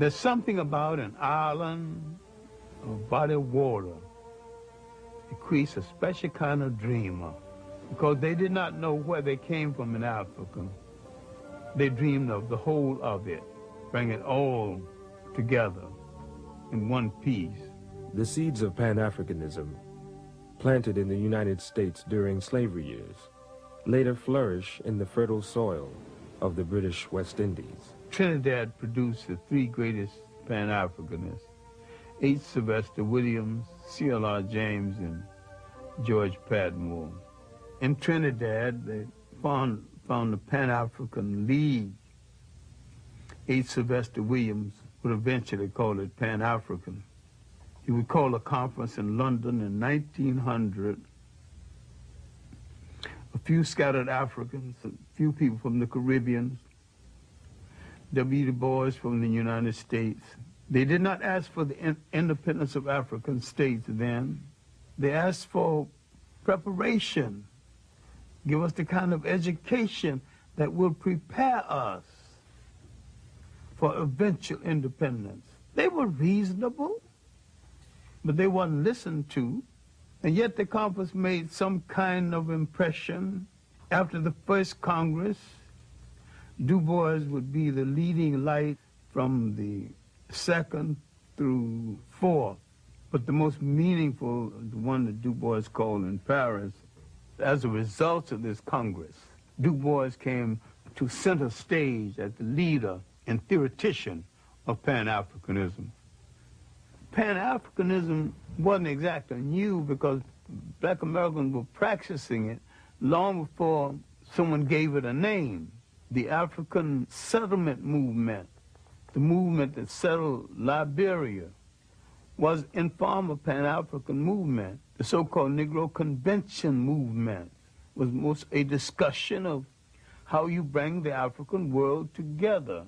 There's something about an island or body of water. It creates a special kind of dreamer because they did not know where they came from in Africa. They dreamed of the whole of it, bring it all together in one piece. The seeds of Pan-Africanism, planted in the United States during slavery years, later flourish in the fertile soil of the British West Indies. Trinidad produced the three greatest Pan-Africanists, H. Sylvester Williams, C.L.R. James, and George Padmore. In Trinidad, they found the Pan-African League. H. Sylvester Williams would eventually call it Pan-African. He would call a conference in London in 1900. A few scattered Africans, a few people from the Caribbean, W. Du Bois from the United States. They did not ask for the independence of African states then. They asked for preparation. Give us the kind of education that will prepare us for eventual independence. They were reasonable, but they weren't listened to. And yet the conference made some kind of impression. After the first Congress, Du Bois would be the leading light from the second through fourth. But the most meaningful, the one that Du Bois called in Paris, as a result of this Congress, Du Bois came to center stage as the leader and theoretician of Pan-Africanism. Pan-Africanism wasn't exactly new because black Americans were practicing it long before someone gave it a name. The African settlement movement, the movement that settled Liberia, was in form of Pan-African movement. The so-called Negro Convention movement was most a discussion of how you bring the African world together.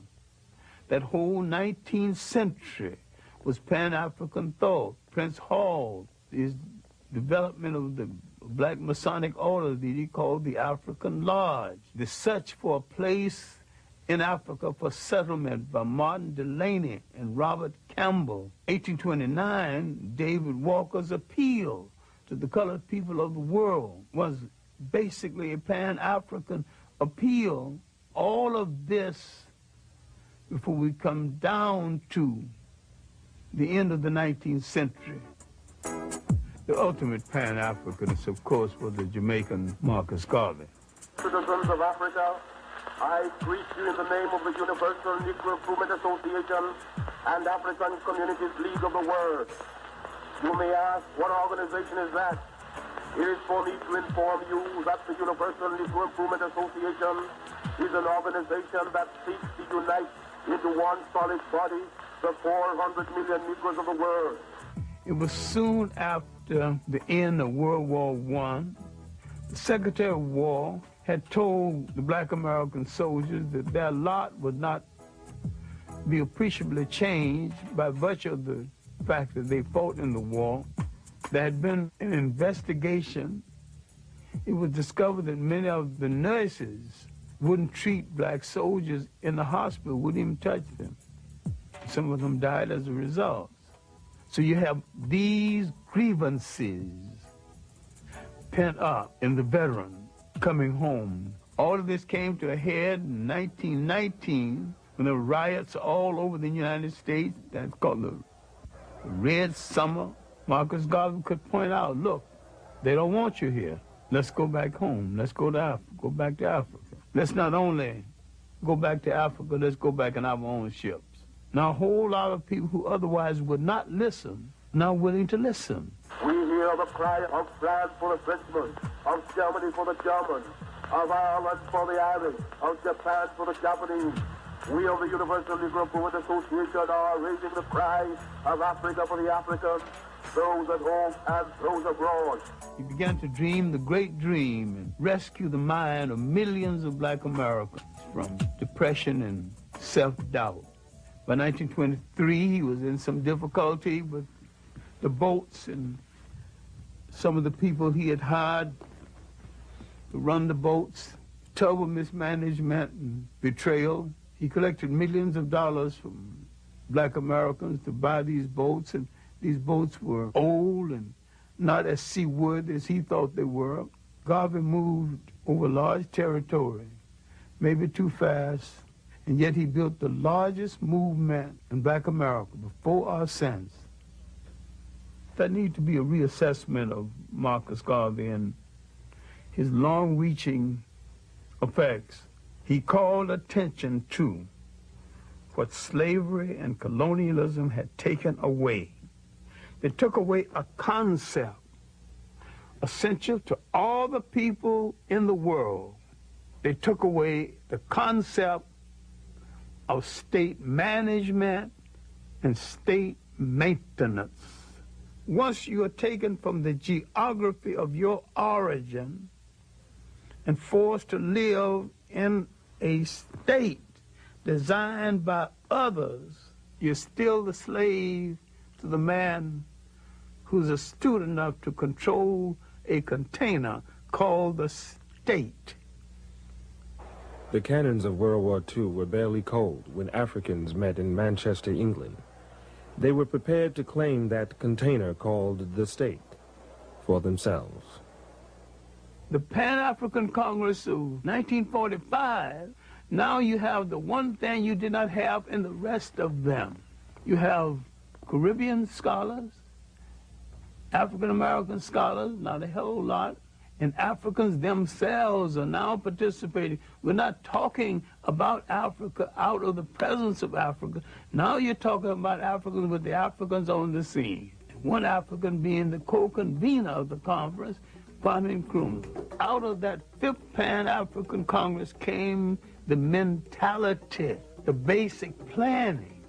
That whole 19th century was Pan-African thought. Prince Hall, his development of the black Masonic order that he called the African Lodge. The search for a place in Africa for settlement by Martin Delany and Robert Campbell. 1829, David Walker's appeal to the colored people of the world was basically a Pan-African appeal. All of this before we come down to the end of the 19th century. The ultimate Pan-Africanist, of course, was the Jamaican Marcus Garvey. Citizens of Africa, I greet you in the name of the Universal Negro Improvement Association and African Communities League of the World. You may ask, what organization is that? It is for me to inform you that the Universal Negro Improvement Association is an organization that seeks to unite into one solid body the 400 million Negroes of the world. It was soon after the end of World War I. The Secretary of War had told the black American soldiers that their lot would not be appreciably changed by virtue of the fact that they fought in the war. There had been an investigation. It was discovered that many of the nurses wouldn't treat black soldiers in the hospital, wouldn't even touch them. Some of them died as a result. So you have these grievances pent up in the veteran coming home. All of this came to a head in 1919 when there were riots all over the United States. That's called the Red Summer. Marcus Garvey could point out, look, they don't want you here. Let's go back home. Let's go to Africa. Go back to Africa. Let's not only go back to Africa, let's go back in our own ships. Now, a whole lot of people who otherwise would not listen, now willing to listen. We hear the cry of France for the Frenchmen, of Germany for the Germans, of Ireland for the Irish, of Japan for the Japanese. We of the Universal Negro Improvement Association are raising the cry of Africa for the Africans, those at home and those abroad. He began to dream the great dream and rescue the mind of millions of black Americans from depression and self-doubt. By 1923, he was in some difficulty with the boats and some of the people he had hired to run the boats. Terrible mismanagement and betrayal. He collected millions of dollars from black Americans to buy these boats, and these boats were old and not as seaworthy as he thought they were. Garvey moved over large territory, maybe too fast, and yet he built the largest movement in black America before or since. There needs to be a reassessment of Marcus Garvey and his long-reaching effects. He called attention to what slavery and colonialism had taken away. They took away a concept essential to all the people in the world. They took away the concept of state management and state maintenance. Once you are taken from the geography of your origin and forced to live in a state designed by others, you're still the slave to the man who's astute enough to control a container called the state. The cannons of World War II were barely cold when Africans met in Manchester, England. They were prepared to claim that container called the state for themselves. The Pan-African Congress of 1945, now you have the one thing you did not have in the rest of them. You have Caribbean scholars, African-American scholars, not a whole lot, and Africans themselves are now participating. We're not talking about Africa out of the presence of Africa. Now you're talking about Africans with the Africans on the scene. One African being the co-convener of the conference, Kwame Nkrumah. Out of that fifth Pan-African Congress came the mentality, the basic planning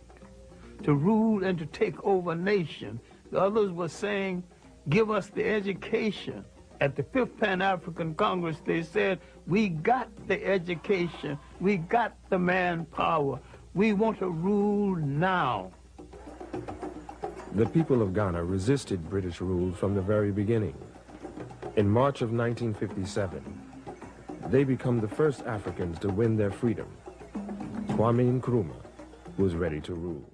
to rule and to take over a nation. The others were saying, give us the education. At the fifth Pan-African Congress, they said, we got the education, we got the manpower, we want to rule now. The people of Ghana resisted British rule from the very beginning. In March of 1957, they become the first Africans to win their freedom. Kwame Nkrumah was ready to rule.